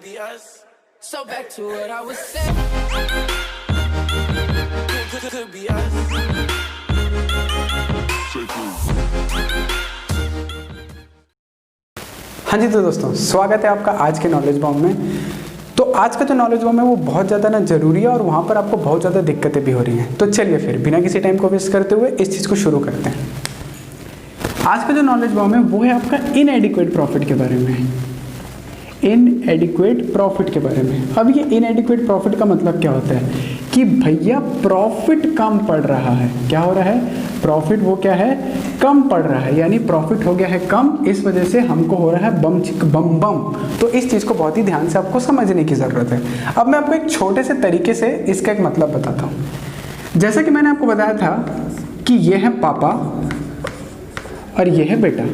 be us. So back to what I was saying. Could be us. हाँ जी, तो दोस्तों स्वागत है आपका आज के नॉलेज बॉम्ब में। तो आज का जो नॉलेज बॉम्ब है वो बहुत ज़्यादा ना ज़रूरी है और वहाँ पर आपको बहुत ज़्यादा दिक्कतें भी हो रही हैं। तो चलिए फिर बिना किसी टाइम को वेस्ट करते हुए इस चीज़ को शुरू करते हैं। आज का जो नॉलेज बॉम्ब है वो है आपका इनएडिक्वेट प्रॉफिट के बारे में। इनएडिक्वेट प्रॉफिट के बारे में। अब ये इनएडिक्वेट प्रॉफिट का मतलब क्या होता है कि भैया प्रॉफिट कम पड़ रहा है। क्या हो रहा है? प्रॉफिट वो क्या है? कम पड़ रहा है, यानी प्रॉफिट हो गया है कम, इस वजह से हमको हो रहा है बम चिक बम बम। तो इस चीज़ को बहुत ही ध्यान से आपको समझने की ज़रूरत है। अब मैं आपको एक छोटे से तरीके से इसका एक मतलब बताता हूँ। जैसा कि मैंने आपको बताया था कि ये है पापा और ये है बेटा।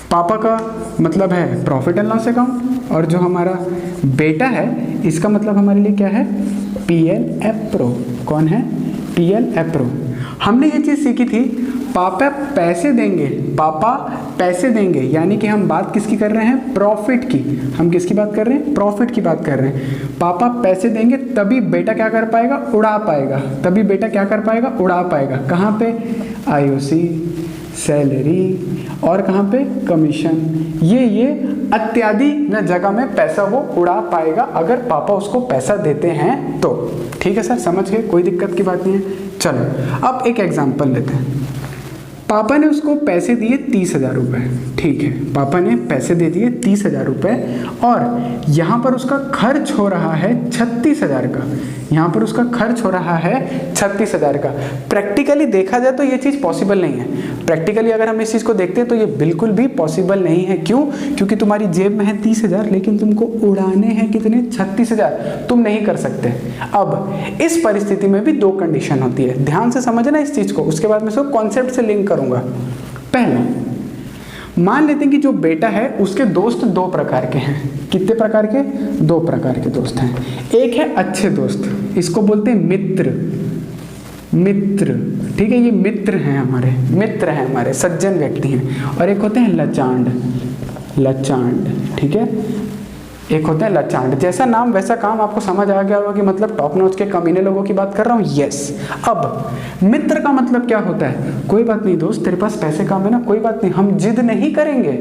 पापा का मतलब है प्रॉफिट एंड लॉस अकाउंट और जो हमारा बेटा है इसका मतलब हमारे लिए क्या है? PL appro. कौन है? PL appro. हमने ये चीज़ सीखी थी, पापा पैसे देंगे, पापा पैसे देंगे, यानी कि हम बात किसकी कर रहे हैं? प्रॉफिट की। हम किसकी बात कर रहे हैं? प्रॉफिट की बात कर रहे हैं। पापा पैसे देंगे तभी बेटा क्या कर पाएगा? उड़ा पाएगा। तभी बेटा क्या कर पाएगा? उड़ा पाएगा। कहाँ पे? आईओसी, सैलरी और कहाँ पे? कमीशन। ये इत्यादि न जगह में पैसा वो उड़ा पाएगा अगर पापा उसको पैसा देते हैं तो। ठीक है सर, समझ गए? कोई दिक्कत की बात नहीं है। चलो अब एक एग्जांपल लेते हैं। पापा ने उसको पैसे दिए 30,000 रुपये। ठीक है, पापा ने पैसे दे दिए 30,000 रुपये और यहाँ पर उसका खर्च हो रहा है 36,000 का। यहाँ पर उसका खर्च हो रहा है 36,000 का। प्रैक्टिकली देखा जाए तो ये चीज़ पॉसिबल नहीं है। प्रैक्टिकली अगर हम इस चीज़ को देखते हैं तो ये बिल्कुल भी पॉसिबल नहीं है। क्यों? क्योंकि तुम्हारी जेब में है 30,000 लेकिन तुमको उड़ाने हैं कितने? 36,000। तुम नहीं कर सकते। अब इस परिस्थिति में भी दो कंडीशन होती है, ध्यान से समझना इस चीज़ को, उसके बाद मैं इसको कॉन्सेप्ट से लिंक करूंगा। पहले मान लेते हैं कि जो बेटा है उसके दोस्त दो प्रकार के हैं। कितने प्रकार के? दो प्रकार के दोस्त हैं। एक है अच्छे दोस्त, इसको बोलते हैं मित्र। मित्र, ठीक है, ये मित्र हैं हमारे सज्जन व्यक्ति हैं। और एक होते हैं लचांड। लचांड, ठीक है, एक होता है लचांड। जैसा नाम वैसा काम, आपको समझ आ गया होगा कि मतलब टॉप नॉच के कमीने लोगों की बात कर रहा हूँ। यस। अब मित्र का मतलब क्या होता है? कोई बात नहीं दोस्त, तेरे पास पैसे कम है ना, कोई बात नहीं, हम जिद नहीं करेंगे,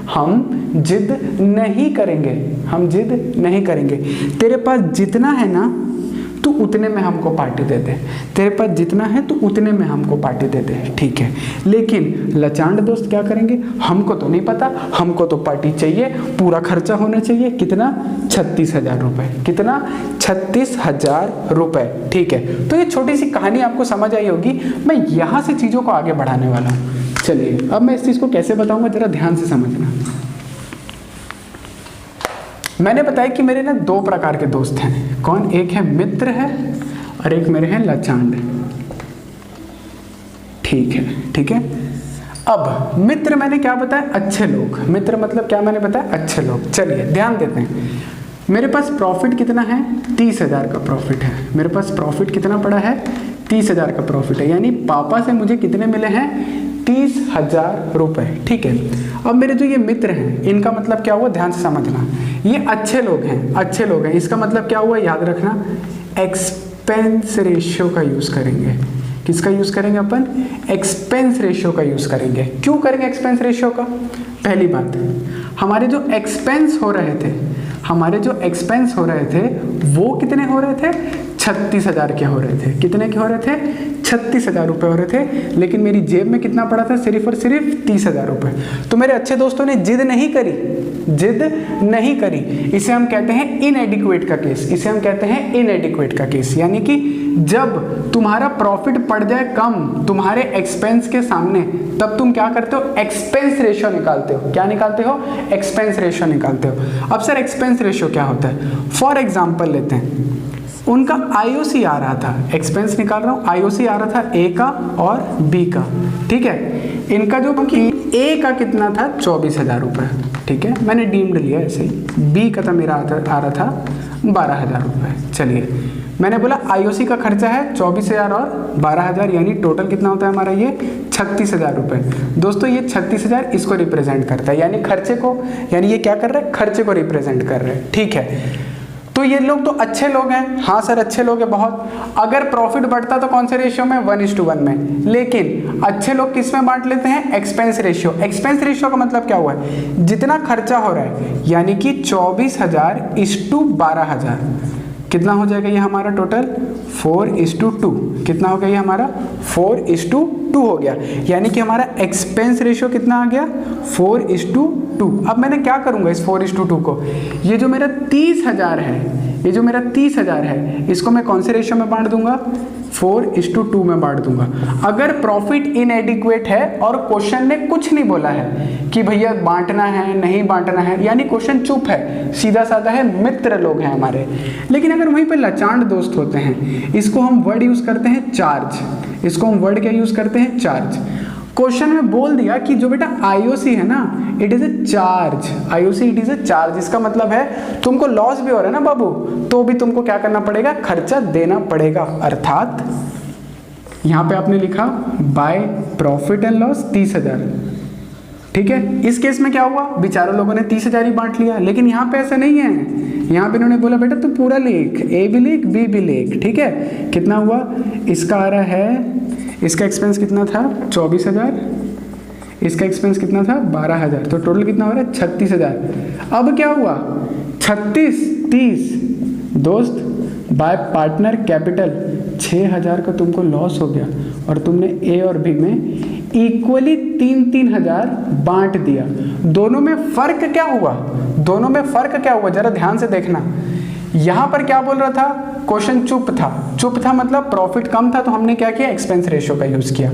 हम जिद नहीं करेंगे, हम जिद नहीं करेंगे। तेरे पास जितना है ना तू उतने में हमको पार्टी दे दे, तेरे पास जितना है तू उतने में हमको पार्टी दे दे। ठीक है, लेकिन लचांड दोस्त क्या करेंगे? हमको तो नहीं पता, हमको तो पार्टी चाहिए, पूरा खर्चा होना चाहिए। कितना? 36,000 रुपये। कितना? 36,000 रुपये। ठीक है, तो ये छोटी सी कहानी आपको समझ आई होगी। मैं यहाँ से चीज़ों को आगे बढ़ाने वाला हूँ। चलिए अब मैं इस चीज़ को कैसे बताऊँगा, जरा ध्यान से समझना। मैंने बताया कि मेरे ना दो प्रकार के दोस्त हैं। कौन? एक है मित्र है और एक मेरे हैं लचांड। ठीक है, ठीक है। अब मित्र मैंने क्या बताया? अच्छे लोग। मित्र मतलब क्या मैंने बताया? अच्छे लोग। चलिए ध्यान देते हैं। मेरे पास प्रॉफिट कितना है? 30,000 का प्रॉफिट है। मेरे पास प्रॉफिट कितना पड़ा है? 30,000 का प्रॉफिट है, यानी पापा से मुझे कितने मिले हैं? 30,000 रुपये। ठीक है, अब मेरे जो ये मित्र हैं इनका मतलब क्या हुआ? ध्यान से समझना। ये अच्छे लोग हैं, अच्छे लोग हैं, इसका मतलब क्या हुआ? याद रखना, एक्सपेंस रेशियो का यूज़ करेंगे। किसका यूज़ करेंगे अपन? एक्सपेंस रेशियो का यूज़ करेंगे। क्यों करेंगे एक्सपेंस रेशियो का? पहली बात, हमारे जो एक्सपेंस हो रहे थे, हमारे जो एक्सपेंस हो रहे थे वो कितने हो रहे थे? 36,000 के हो रहे थे। कितने के हो रहे थे? 36,000 रुपये हो रहे थे, लेकिन मेरी जेब में कितना पड़ा था? सिर्फ और सिर्फ 30,000 रुपये। तो मेरे अच्छे दोस्तों ने जिद नहीं करी, जिद नहीं करी। इसे हम कहते हैं इनएडिक्वेट का केस। इसे हम कहते हैं इनएडिक्वेट का केस, यानी कि जब तुम्हारा प्रॉफिट पड़ जाए कम तुम्हारे एक्सपेंस के सामने, तब तुम क्या करते हो? एक्सपेंस रेशियो निकालते हो। क्या निकालते हो? एक्सपेंस रेशियो निकालते हो। अब सर एक्सपेंस रेशियो क्या होता है? फॉर एग्जाम्पल लेते हैं, उनका आईओसी आ रहा था, एक्सपेंस निकाल रहा हूँ, आईओसी आ रहा था ए का और बी का। ठीक है, इनका जो ए का कितना था? 24,000 रुपये। ठीक है, मैंने डीम्ड लिया ऐसे ही। बी का था मेरा आ रहा था 12,000 रुपये। चलिए, मैंने बोला आईओसी का खर्चा है 24,000 और 12,000, यानी टोटल कितना होता है हमारा? ये 36,000 रुपये। दोस्तों ये 36,000 इसको रिप्रेजेंट करता है, यानी खर्चे को, यानी ये क्या कर रहा है, खर्चे को रिप्रेजेंट कर रहे हैं। ठीक है, तो ये लोग तो अच्छे लोग हैं। हाँ सर अच्छे लोग हैं बहुत। अगर प्रॉफिट बढ़ता तो कौन से रेशियो में, 1:1 में। लेकिन अच्छे लोग किस में बांट लेते हैं, एक्सपेंस रेशियो। एक्सपेंस रेशियो का मतलब क्या हुआ है, जितना खर्चा हो रहा है, यानी कि 24,000:12,000 कितना हो जाएगा ये हमारा टोटल, 4:2। कितना हो गया ये हमारा, 4:2 हो गया। यानी कि हमारा एक्सपेंस रेशियो कितना आ गया, 4:2। अब मैंने क्या करूंगा इस 4:2 को, ये जो मेरा 30,000 है, ये जो मेरा 30,000 है, इसको मैं कौन से रेशियो में बांट दूंगा, 4:2 में बांट दूंगा। अगर प्रॉफिट इनएडिक्वेट है और क्वेश्चन ने कुछ नहीं बोला है कि भैया बांटना है नहीं बांटना है, यानी क्वेश्चन चुप है, सीधा साधा है, मित्र लोग हैं हमारे। लेकिन अगर वहीं पे लाचांड दोस्त होते हैं, इसको हम वर्ड यूज करते हैं चार्ज। इसको हम वर्ड क्या यूज करते हैं, चार्ज। क्वेश्चन में बोल दिया कि जो बेटा आईओसी है ना, it is a charge. IOC it is a charge, इसका मतलब है तुमको लॉस भी हो रहा है ना बाबू, तो भी तुमको क्या करना पड़ेगा, खर्चा देना पड़ेगा। अर्थात यहां पे आपने लिखा बाय प्रॉफिट एंड लॉस 30,000। ठीक है, इस केस में क्या हुआ, बेचारों लोगों ने 30,000 ही बांट लिया। लेकिन यहाँ पे ऐसा नहीं है, यहाँ पे इन्होंने बोला बेटा तू पूरा लिख, ए भी लिख बी भी लिख। ठीक है, कितना हुआ, इसका आ रहा है, इसका एक्सपेंस कितना था 24,000, इसका एक्सपेंस कितना था 12,000, तो टोटल कितना हो रहा है 36,000। अब क्या हुआ, 36 30 दोस्त बाय पार्टनर कैपिटल 6,000 का तुमको लॉस हो गया और तुमने ए और बी में इक्वली 3,000 बांट दिया। दोनों में फर्क क्या हुआ, दोनों में फर्क क्या हुआ, जरा ध्यान से देखना। यहां पर क्या बोल रहा था, क्वेश्चन चुप था। चुप था मतलब प्रॉफिट कम था, तो हमने क्या किया, एक्सपेंस रेशियो का यूज किया।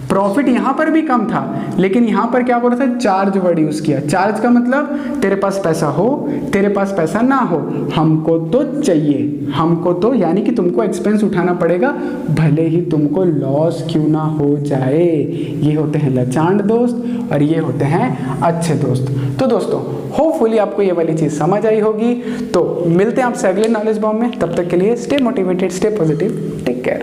प्रॉफिट यहां पर भी कम था, लेकिन यहां पर क्या बोल रहा था, चार्ज वर्ड यूज किया। चार्ज का मतलब तेरे पास पैसा हो तेरे पास पैसा ना हो, हमको तो चाहिए, हमको तो, यानी कि तुमको एक्सपेंस उठाना पड़ेगा भले ही तुमको लॉस क्यों ना हो जाए। ये होते हैं लाचांड दोस्त और ये होते हैं अच्छे दोस्त। तो दोस्तों होपफुली आपको ये वाली चीज समझ आई होगी। तो मिलते हैं आपसे अगले नॉलेज बॉम्ब में, तब तक के लिए stay motivated, stay positive, take care.